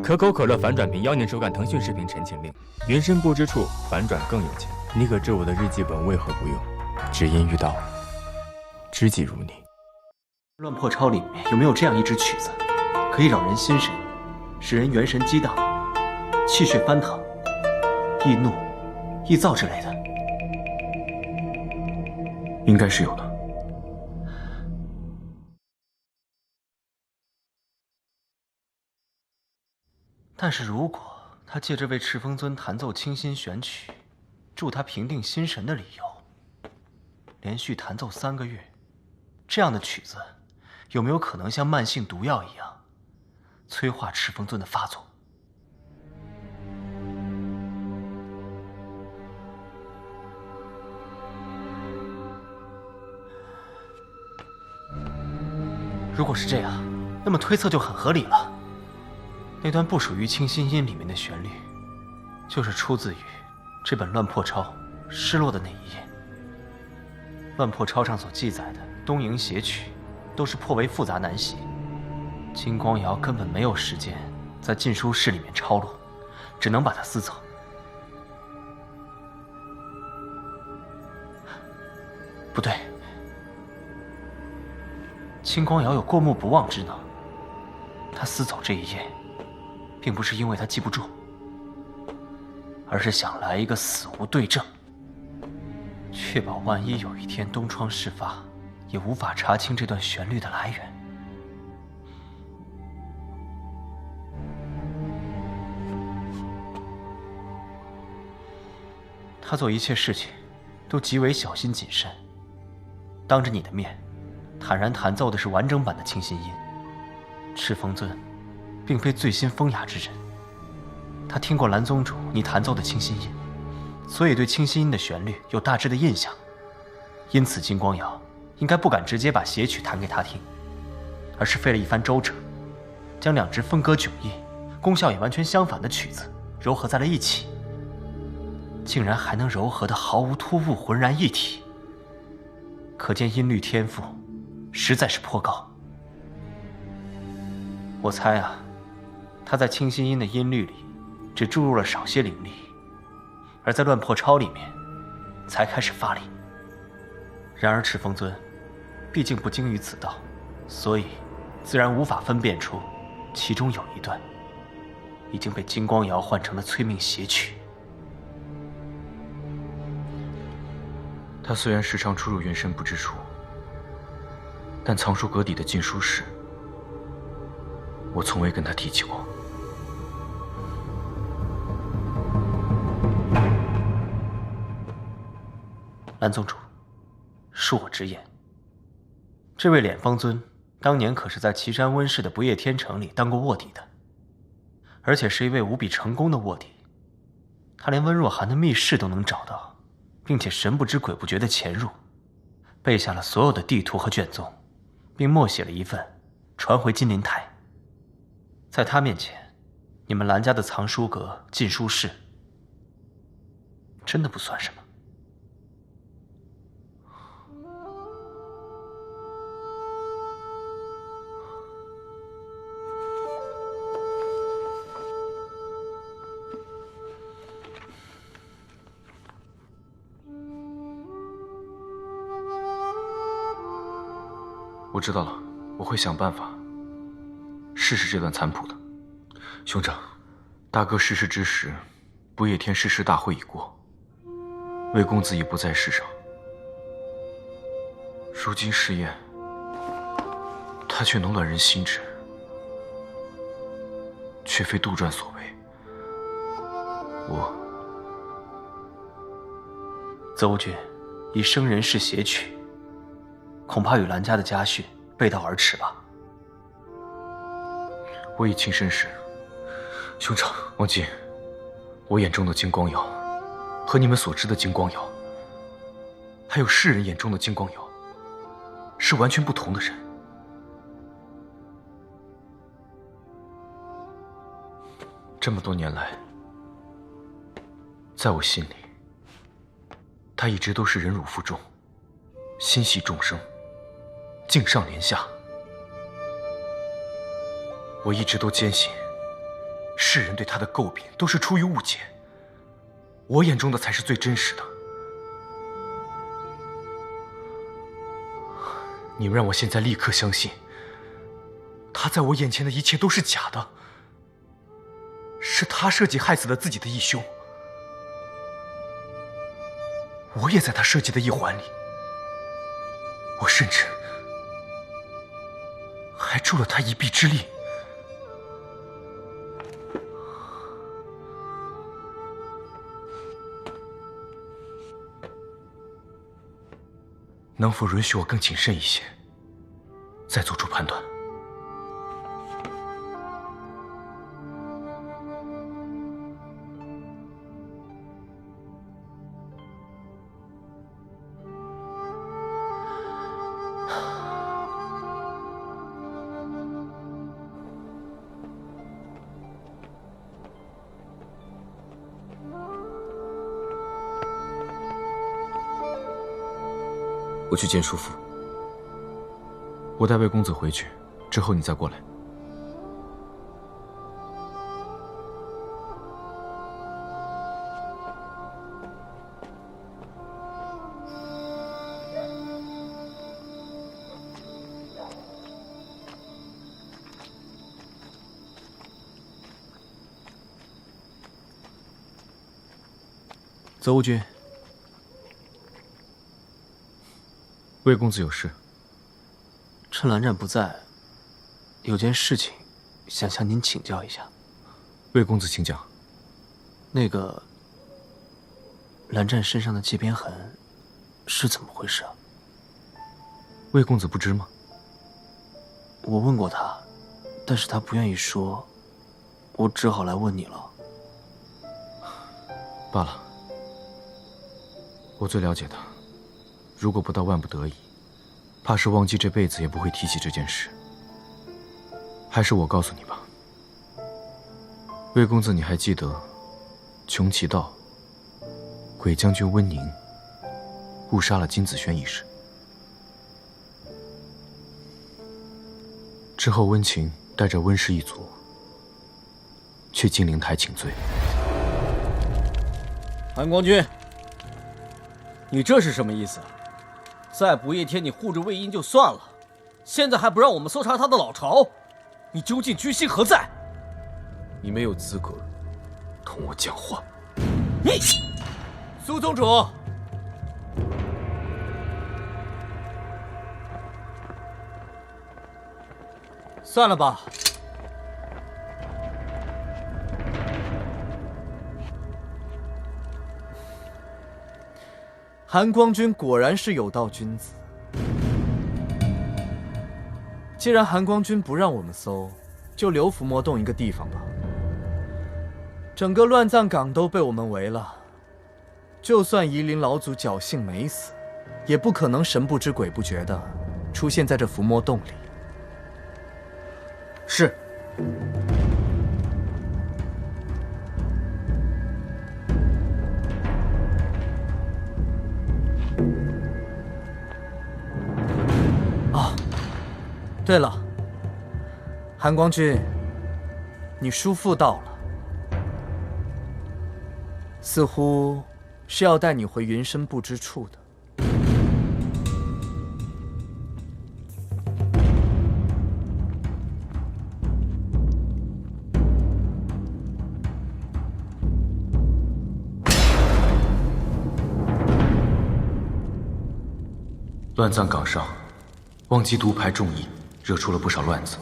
可口可乐反转屏，邀您收看腾讯视频《陈情令》。云深不知处，反转更有钱。你可知我的日记本为何不用？只因遇到知己如你。乱破抄里面有没有这样一支曲子，可以扰人心神，使人元神激荡，气血翻腾，易怒、易躁之类的？应该是有的。但是如果他借着为赤峰尊弹奏清心玄曲，助他平定心神的理由，连续弹奏3个月，这样的曲子有没有可能像慢性毒药一样，催化赤峰尊的发作？如果是这样，那么推测就很合理了。那段不属于清心音里面的旋律，就是出自于这本乱破抄失落的那一页。乱破抄上所记载的东瀛谐曲，都是颇为复杂难习，金光瑶根本没有时间在禁书室里面抄录，只能把它撕走。不对，金光瑶有过目不忘之能，他撕走这一页，并不是因为他记不住，而是想来一个死无对证，确保万一有一天东窗事发，也无法查清这段旋律的来源。他做一切事情都极为小心谨慎，当着你的面坦然弹奏的是完整版的清心音。赤峰尊并非最新风雅之人，他听过蓝宗主你弹奏的清心音，所以对清心音的旋律有大致的印象。因此金光瑶应该不敢直接把谐曲弹给他听，而是费了一番周折，将2支风格迥异、功效也完全相反的曲子糅合在了一起，竟然还能糅合得毫无突兀，浑然一体，可见音律天赋实在是颇高。我猜啊，他在清心音的音律里只注入了少些灵力，而在乱破抄里面才开始发力。然而赤峰尊毕竟不精于此道，所以自然无法分辨出其中有一段已经被金光瑶换成了催命谐曲。他虽然时常出入云深不知处，但藏书阁底的禁书室，我从未跟他提起过。蓝宗主，恕我直言，这位敛方尊当年可是在岐山温氏的不夜天城里当过卧底的，而且是一位无比成功的卧底。他连温若寒的密室都能找到，并且神不知鬼不觉地潜入，背下了所有的地图和卷宗，并默写了一份传回金陵台。在他面前，你们蓝家的藏书阁、禁书室真的不算什么。我知道了，我会想办法试试这段残谱的。兄长，大哥逝世之时，不夜天誓师大会已过，魏公子已不在世上。如今试验，他却能乱人心智，却非杜撰所为。邹君以生人式谐曲，恐怕与蓝家的家训背道而驰吧。我已亲身试。兄长，王姬，我眼中的金光瑶，和你们所知的金光瑶，还有世人眼中的金光瑶，是完全不同的人。这么多年来，在我心里，他一直都是忍辱负重，心系众生，敬上怜下。我一直都坚信，世人对他的诟病都是出于误解，我眼中的才是最真实的。你们让我现在立刻相信，他在我眼前的一切都是假的，是他设计害死了自己的义兄，我也在他设计的一环里，我甚至还助了他一臂之力。能否允许我更谨慎一些，再做出判断？我去见叔父。我带魏公子回去，之后你再过来。邹吾君。魏公子有事。趁蓝湛不在，有件事情想向您请教一下。魏公子请讲。那个蓝湛身上的界边痕是怎么回事啊？魏公子不知吗？我问过他，但是他不愿意说，我只好来问你了。罢了，我最了解他。如果不到万不得已，怕是忘记这辈子也不会提起这件事。还是我告诉你吧，魏公子，你还记得穷奇道、鬼将军温宁误杀了金子轩一事？之后温情带着温氏一族去金陵台请罪。韩光君，你这是什么意思？在不夜天你护着魏婴就算了，现在还不让我们搜查他的老巢，你究竟居心何在？你没有资格同我讲话。你，苏宗主，算了吧。韩光君果然是有道君子。既然韩光君不让我们搜，就留伏魔洞一个地方吧。整个乱葬岗都被我们围了，就算夷陵老祖侥幸没死，也不可能神不知鬼不觉的出现在这伏魔洞里。是。对了，韩光君，你叔父到了，似乎是要带你回云深不知处的。乱葬岗上，忘机独排众议，惹出了不少乱子。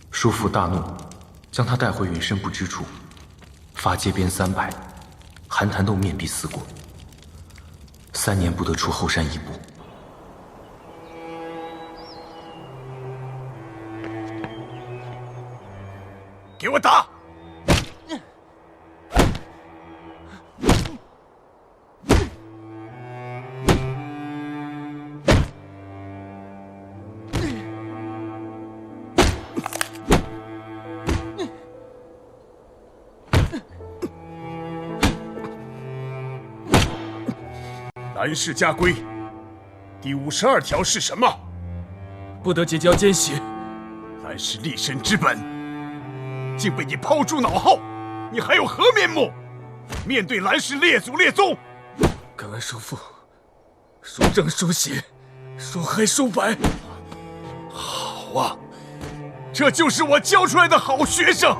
叔父大怒，将他带回云深不知处，罚街边300，寒潭洞面壁思过，3年不得出后山一步。给我打！蓝氏家规第52条是什么？不得结交奸细。蓝氏立身之本，竟被你抛诸脑后，你还有何面目面对蓝氏列祖列宗？敢问叔父，孰正孰邪，孰黑孰白？好啊，这就是我教出来的好学生。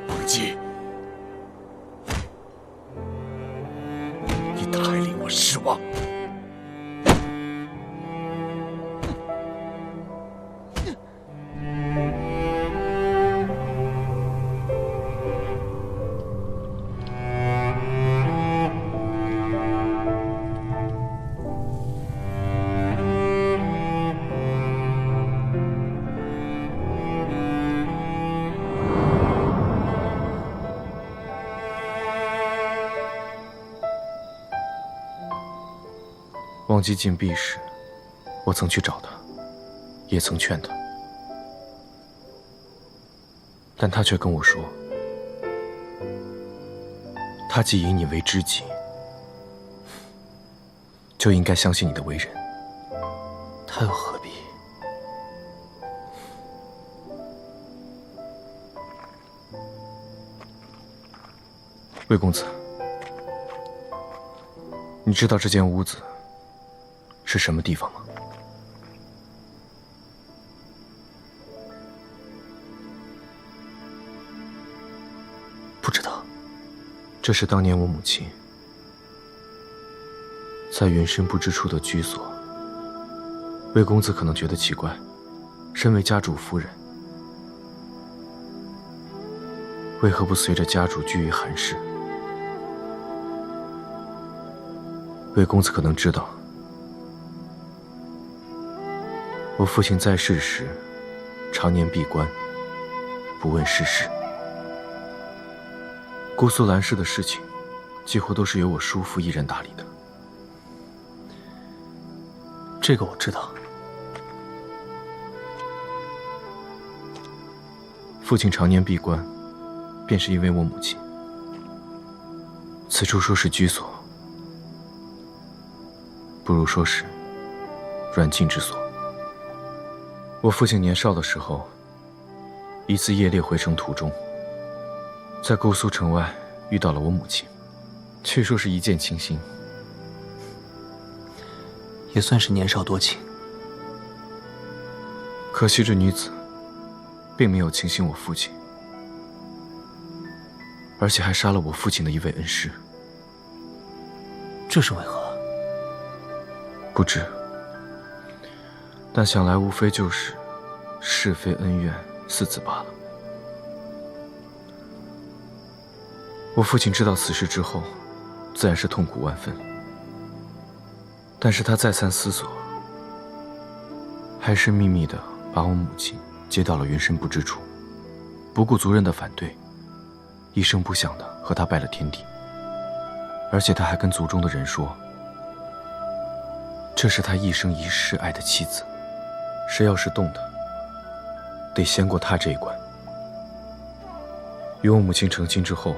王姬，你太令我失望。忘记禁闭时，我曾去找他，也曾劝他，但他却跟我说，他既以你为知己，就应该相信你的为人。他又何必？魏公子，你知道这间屋子是什么地方吗？不知道。这是当年我母亲在云深不知处的居所。魏公子可能觉得奇怪，身为家主夫人，为何不随着家主居于寒室？魏公子可能知道，我父亲在世时，常年闭关，不问世事。姑苏蓝氏的事情，几乎都是由我叔父一人打理的。这个我知道。父亲常年闭关，便是因为我母亲。此处说是居所，不如说是软禁之所。我父亲年少的时候，一次夜猎回城途中，在姑苏城外遇到了我母亲，据说是一见倾心，也算是年少多情。可惜这女子并没有倾心我父亲，而且还杀了我父亲的一位恩师。这是为何？不知，但想来无非就是是非恩怨四字罢了。我父亲知道此事之后，自然是痛苦万分。但是他再三思索，还是秘密地把我母亲接到了云深不知处，不顾族人的反对，一声不响地和他拜了天地。而且他还跟族中的人说，这是他一生一世爱的妻子，谁要是动他，得先过他这一关。与我母亲成亲之后，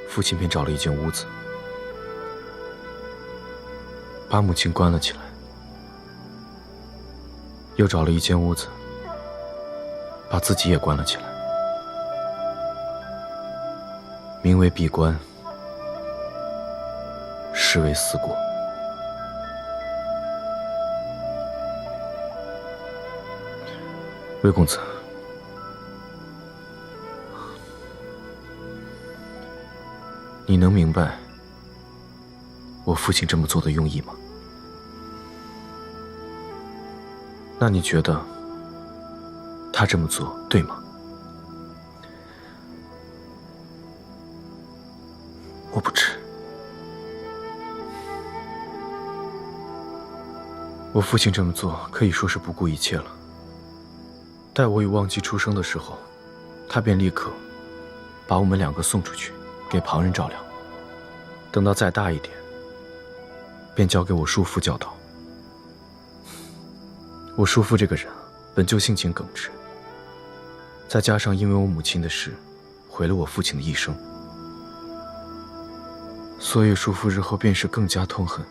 父亲便找了一间屋子，把母亲关了起来，又找了一间屋子，把自己也关了起来，名为闭关，实为思过。魏公子，你能明白我父亲这么做的用意吗？那你觉得他这么做对吗？我不知。我父亲这么做可以说是不顾一切了。待我与忘机出生的时候，他便立刻把我们两个送出去给旁人照料，等到再大一点，便交给我叔父教导。我叔父这个人本就性情耿直，再加上因为我母亲的事毁了我父亲的一生，所以叔父日后便是更加痛恨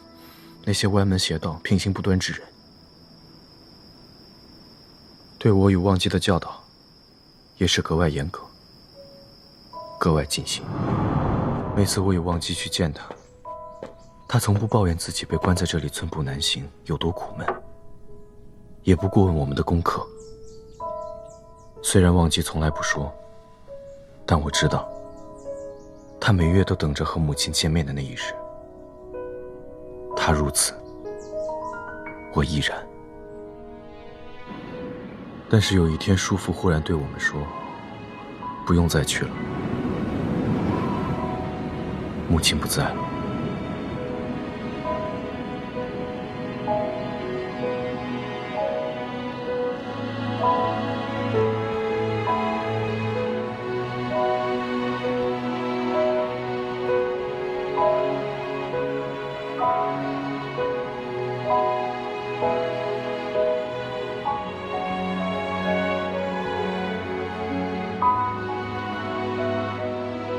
那些歪门邪道、品行不端之人。对我与忘机的教导也是格外严格，格外尽心。每次我有忘记去见他，他从不抱怨自己被关在这里寸步难行有多苦闷，也不过问我们的功课。虽然忘记从来不说，但我知道，他每月都等着和母亲见面的那一日。他如此，我亦然。但是有一天，叔父忽然对我们说：“不用再去了，母亲不在了。”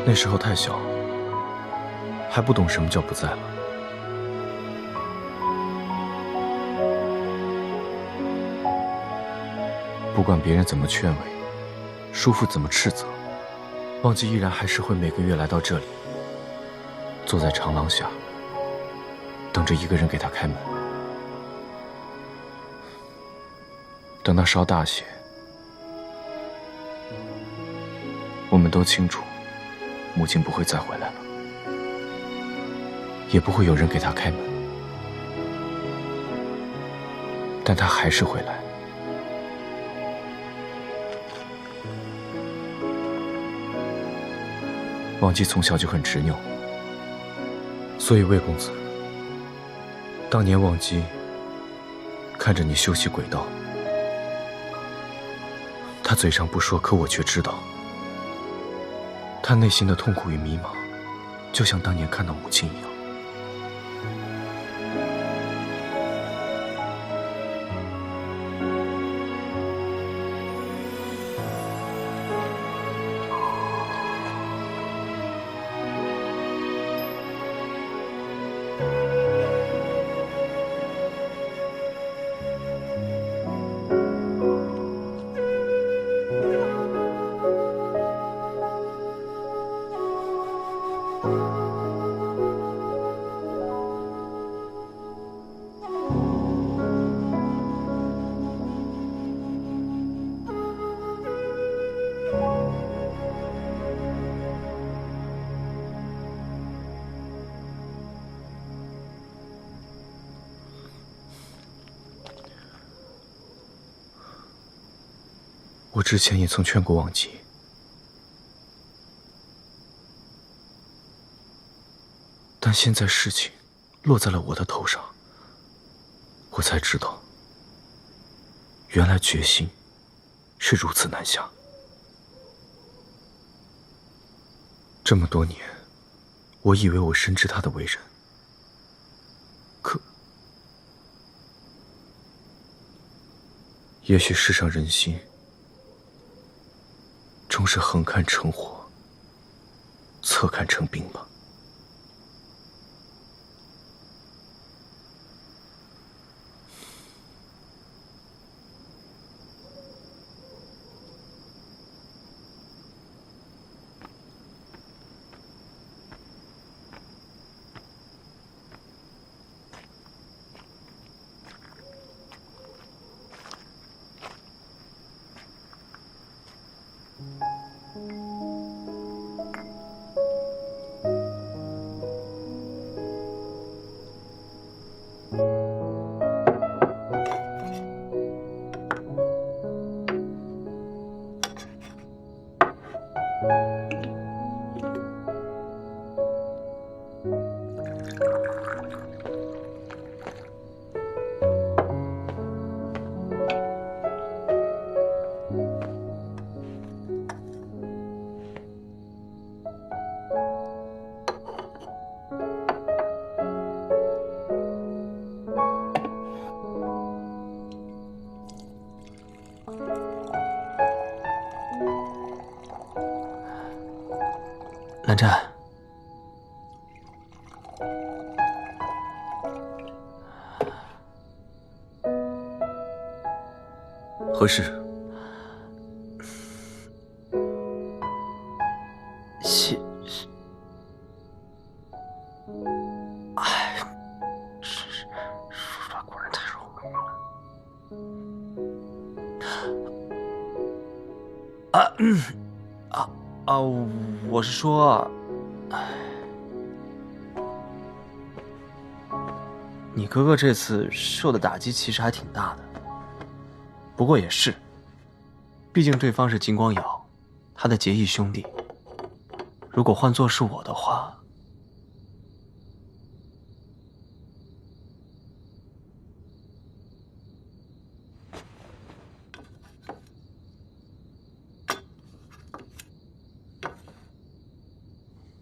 那时候太小，还不懂什么叫不在了。不管别人怎么劝慰，叔父怎么斥责，忘记依然还是会每个月来到这里，坐在长廊下，等着一个人给他开门。等他稍大些，我们都清楚，母亲不会再回来了，也不会有人给他开门，但他还是会来。忘记从小就很执拗，所以魏公子，当年忘记看着你修习轨道，他嘴上不说，可我却知道，他内心的痛苦与迷茫，就像当年看到母亲一样。我之前也曾劝过忘记，但现在事情落在了我的头上，我才知道，原来决心是如此难下。这么多年，我以为我深知他的为人，可也许世上人心终是横看成火，侧看成冰吧。蓝湛，何事？气，哎，叔叔果然太容易了。我是说，你哥哥这次受的打击其实还挺大的。不过也是，毕竟对方是金光瑶，他的结义兄弟。如果换作是我的话，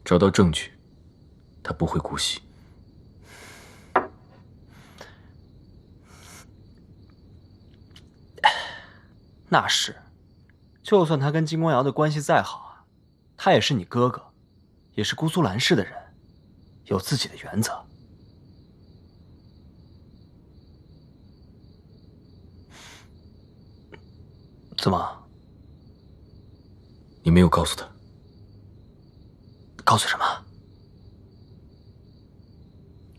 找到证据，他不会姑息。那是，就算他跟金光瑶的关系再好啊，他也是你哥哥，也是姑苏蓝氏的人，有自己的原则。怎么？你没有告诉他？告诉什么？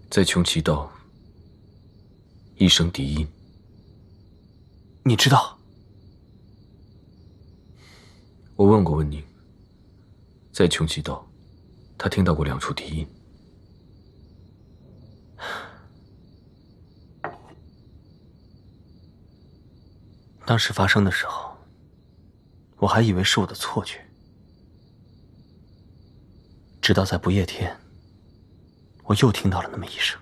在穷奇道，一声笛音。你知道？我问过温宁，在穷奇道，他听到过2处笛音。当时发生的时候，我还以为是我的错觉，直到在不夜天，我又听到了那么一声，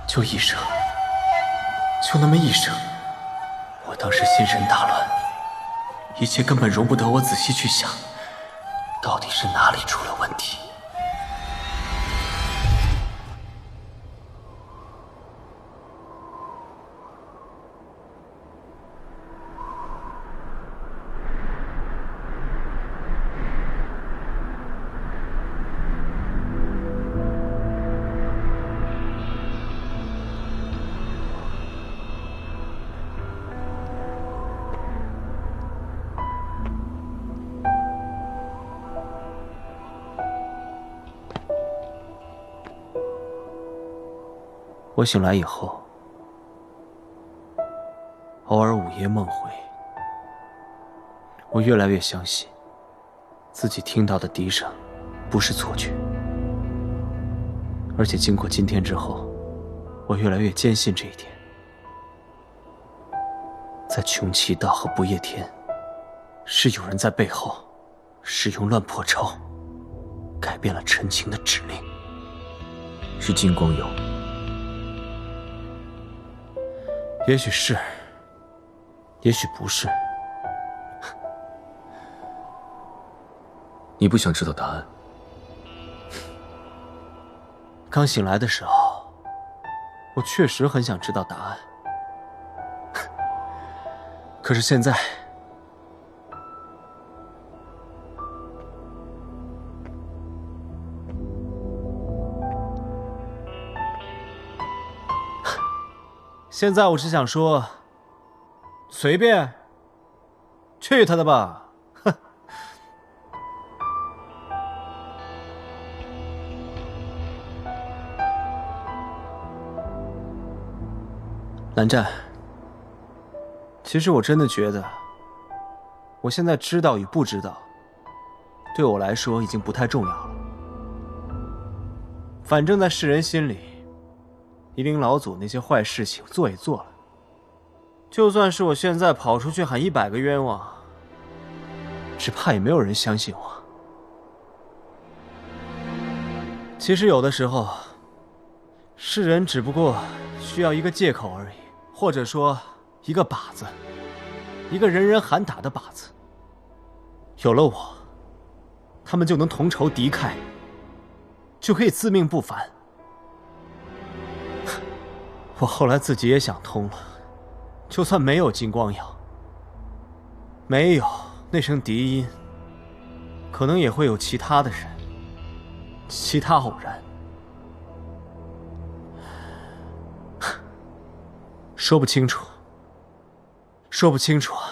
就一声，就那么一声，我当时心神大乱，一切根本容不得我仔细去想，到底是哪里出了问题。我醒来以后，偶尔午夜梦回，我越来越相信自己听到的笛声不是错觉，而且经过今天之后，我越来越坚信这一点。在穷奇道和不夜天，是有人在背后使用乱破招，改变了陈情的指令。是金光瑶。也许是，也许不是。你不想知道答案？刚醒来的时候，我确实很想知道答案。可是现在，现在我只想说，随便，去他的吧！哼。蓝湛，其实我真的觉得，我现在知道与不知道，对我来说已经不太重要了。反正在世人心里，夷陵老祖那些坏事情做也做了，就算是我现在跑出去喊100个冤枉，只怕也没有人相信我。其实有的时候，世人只不过需要一个借口而已，或者说一个靶子，一个人人喊打的靶子。有了我，他们就能同仇敌忾，就可以自命不凡。我后来自己也想通了，就算没有金光瑶，没有那声笛音，可能也会有其他的人，其他偶然。说不清楚，说不清楚啊。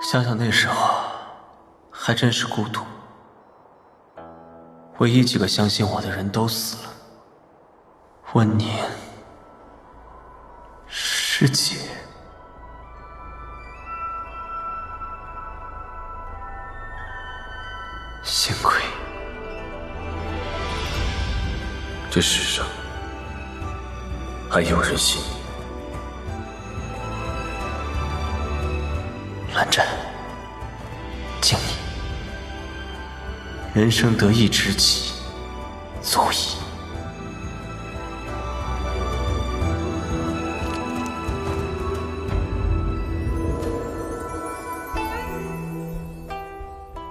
想想那时候，还真是孤独。唯一几个相信我的人都死了。温宁、师姐，幸亏这世上还有人信你。蓝湛，敬你，人生得一知己，足矣。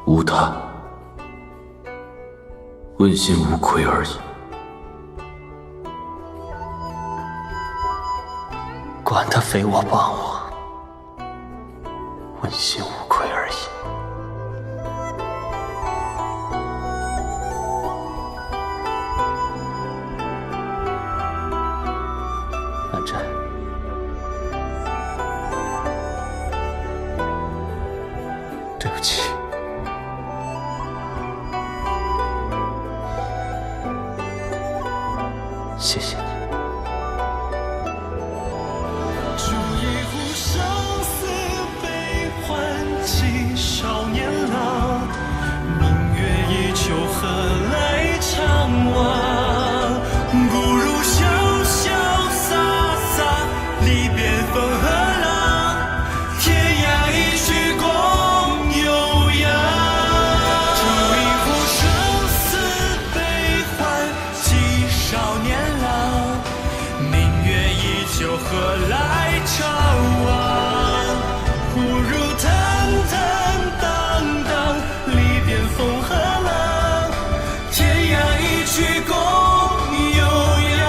无他，问心无愧而已。管他非我帮我，问心无愧而已。蓝湛，对不起。谢谢你。煮一壶生死悲欢起，少年郎，明月依旧，何来长望？不如潇潇洒洒，离别风和浪，天涯一曲共悠扬。煮一壶生死悲欢起，少年郎，明月依旧，何来长望？不如坦坦荡荡，离别风和浪，天涯一曲共悠扬。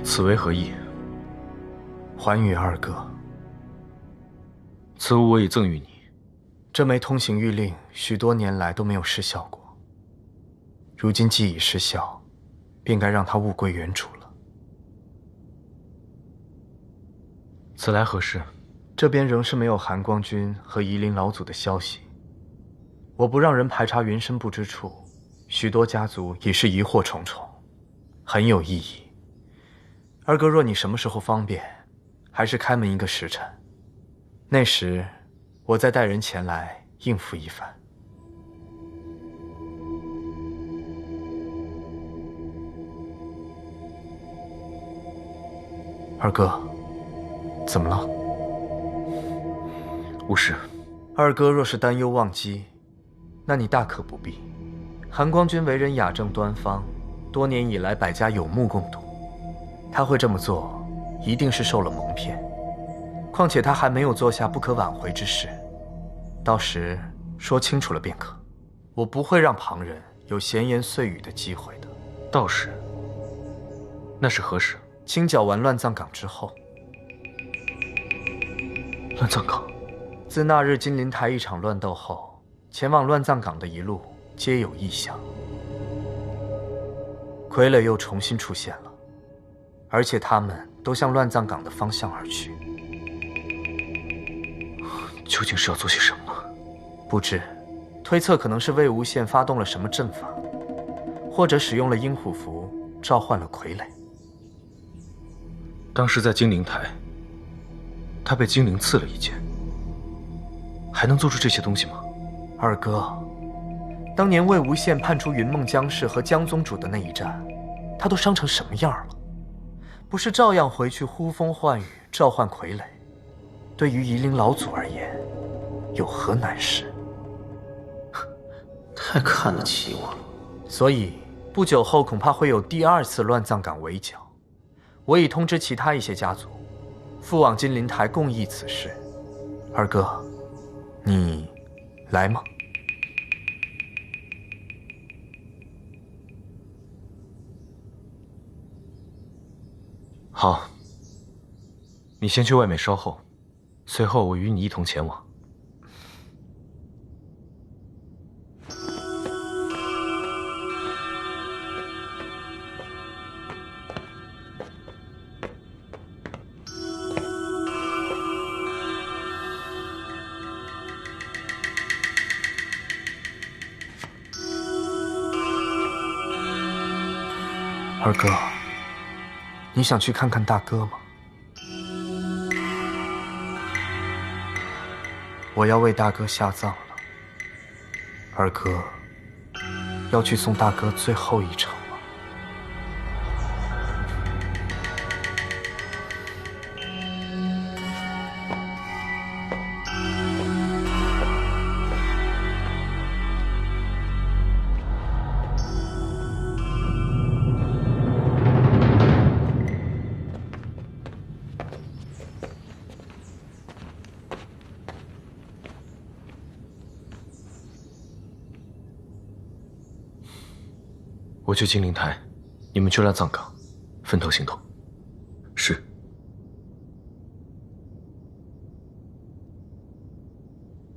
此为何意？还与二哥。此物我已赠予你。这枚通行谕令许多年来都没有失效过，如今既已失效，便该让它物归原主了。此来何事？这边仍是没有寒光君和夷陵老祖的消息。我不让人排查云深不知处，许多家族已是疑惑重重，很有意义。二哥，若你什么时候方便，还是开门一个时辰，那时我再带人前来应付一番。二哥，怎么了？无事。二哥若是担忧忘机，那你大可不必。寒光君为人雅正端方，多年以来百家有目共睹。他会这么做，一定是受了蒙骗。况且他还没有做下不可挽回之事，到时说清楚了便可。我不会让旁人有闲言碎语的机会的。倒是。那是何时？清剿完乱葬岗之后。乱葬岗。自那日金陵台一场乱斗后，前往乱葬岗的一路皆有异象。傀儡又重新出现了，而且他们都向乱葬岗的方向而去。究竟是要做些什么呢？不知，推测可能是魏无羡发动了什么阵法，或者使用了阴虎符召唤了傀儡。当时在金陵台，他被精灵刺了一剑，还能做出这些东西吗？二哥，当年魏无羡叛出云梦江氏和江宗主的那一战，他都伤成什么样了？不是照样回去呼风唤雨召唤傀儡？对于夷陵老祖而言，有何难事？太看得起我了。所以不久后恐怕会有第二次乱葬岗围剿。我已通知其他一些家族，赴往金陵台共议此事。二哥，你来吗？好，你先去外面稍后，随后我与你一同前往。二哥，你想去看看大哥吗？我要为大哥下葬了，二哥要去送大哥最后一程了。我去金陵台，你们去乱葬岗，分头行动。是。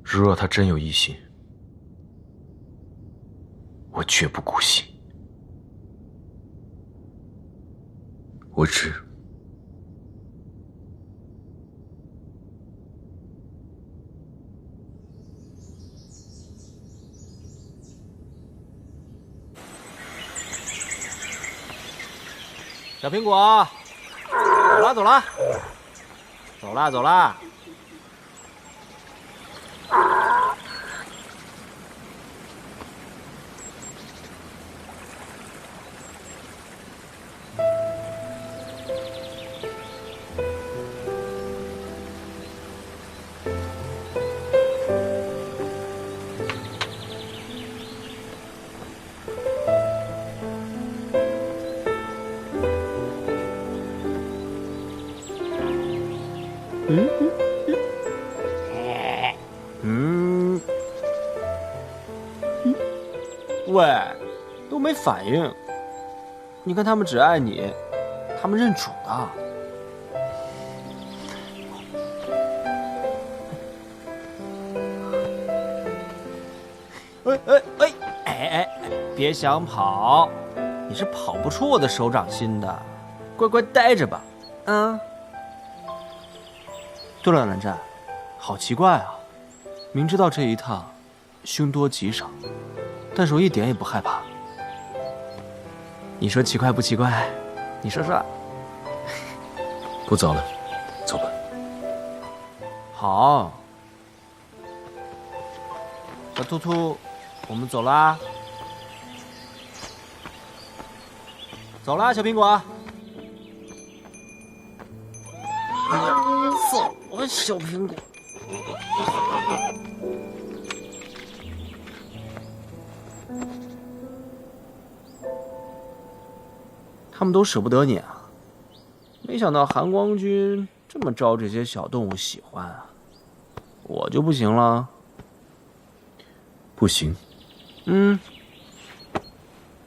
如若他真有异心，我绝不姑息。我知。小苹果，走啦走啦，走啦走啦。喂，都没反应。你看他们只爱你，他们认主的。哎，别想跑，你是跑不出我的手掌心的，乖乖待着吧。嗯。对了，蓝湛，好奇怪啊，明知道这一趟凶多吉少，但是我一点也不害怕。你说奇怪不奇怪？你说说。不早了，走吧。好，小兔兔，我们走啦。走啦，小苹果。走了，小苹果。他们都舍不得你啊！没想到寒光君这么招这些小动物喜欢啊！我就不行了。不行。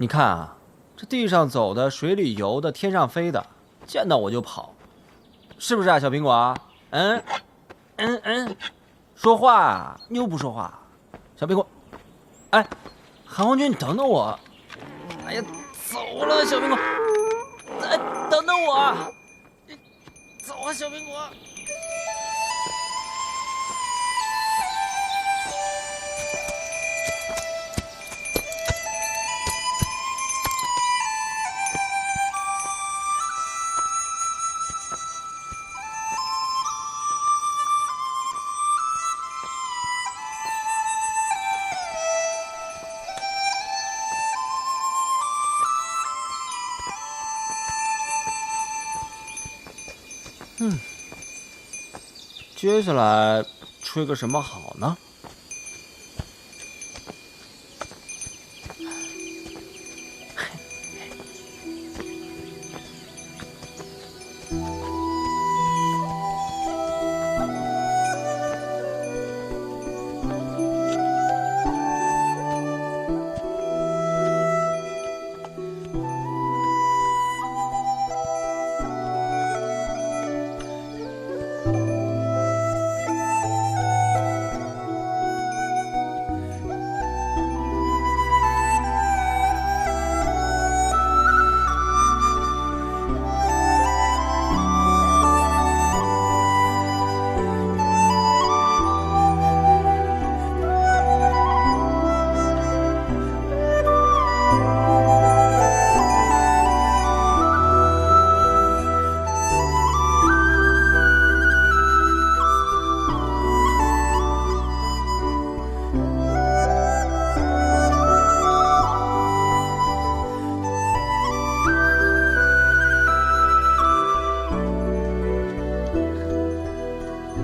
你看啊，这地上走的、水里游的、天上飞的，见到我就跑，是不是啊，小苹果？说话啊，你又不说话，小苹果。哎，韩光君，你等等我。哎呀，走了，小苹果。哎，等等我。走啊，小苹果。接下来吹个什么好呢？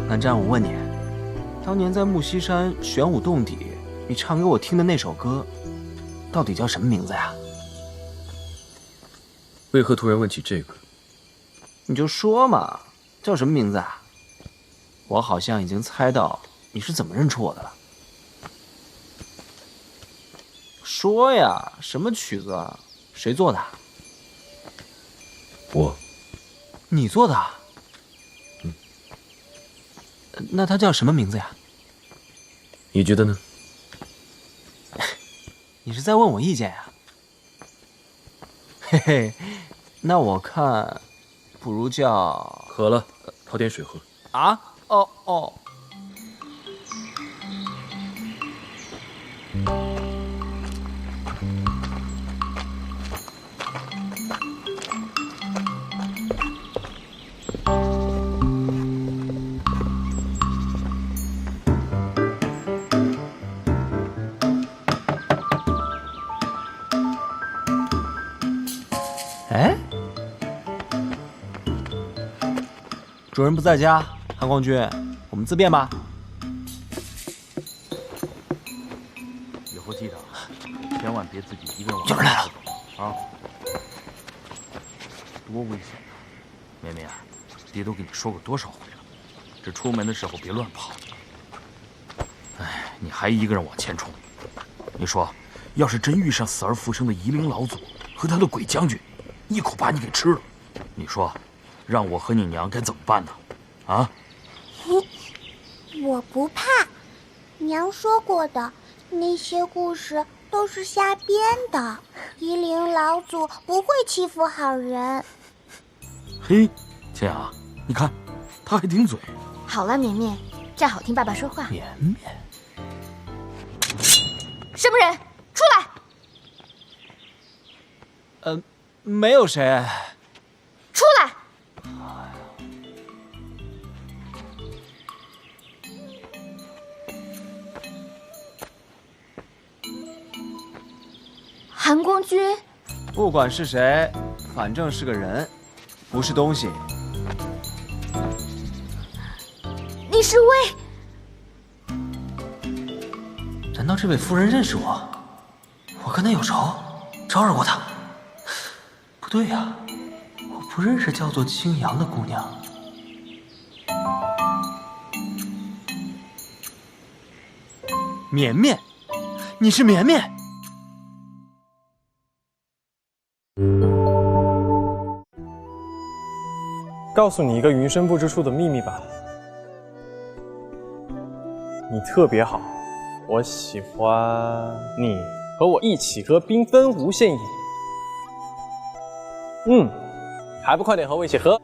南瞻，我问你，当年在木樨山玄武洞底，你唱给我听的那首歌，到底叫什么名字呀？为何突然问起这个？你就说嘛，叫什么名字啊？我好像已经猜到你是怎么认出我的了。说呀，什么曲子啊？谁做的？我。你做的？那它叫什么名字呀？你觉得呢？你是在问我意见呀？嘿嘿，那我看，不如叫……渴了，讨点水喝。啊？哦。哎，主人不在家，韩光君，我们自便吧。以后记得，千万别自己一个人往有人来了啊！多危险啊！绵绵，爹都跟你说过多少回了，这出门的时候别乱跑。哎，你还一个人往前冲，你说，要是真遇上死而复生的夷陵老祖和他的鬼将军，一口把你给吃了，你说，让我和你娘该怎么办呢？啊？我不怕，娘说过的，那些故事都是瞎编的。夷陵老祖不会欺负好人。嘿，千阳，你看，他还顶嘴。好了，绵绵，站好听爸爸说话。绵绵，什么人？出来！没有谁。出来！韩光君，不管是谁，反正是个人，不是东西。你是为……难道这位夫人认识我？我跟她有仇，招惹过她？不对呀，我不认识叫做青阳的姑娘。绵绵，你是绵绵。告诉你一个云深不知处的秘密吧。你特别好，我喜欢你和我一起喝缤纷无限饮。还不快点和我一起喝？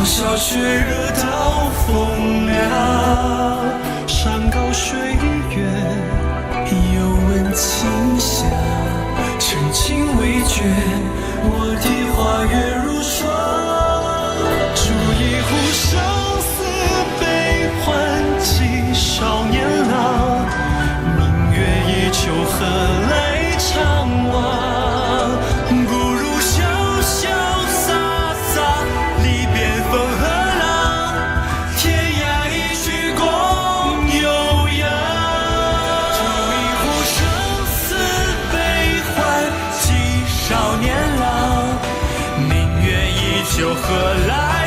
小雪热到风凉，山高水远，又闻清香。深情未倦，我的花月如霜。煮一壶生死悲欢几少年郎，明月依旧何来长望？又何来？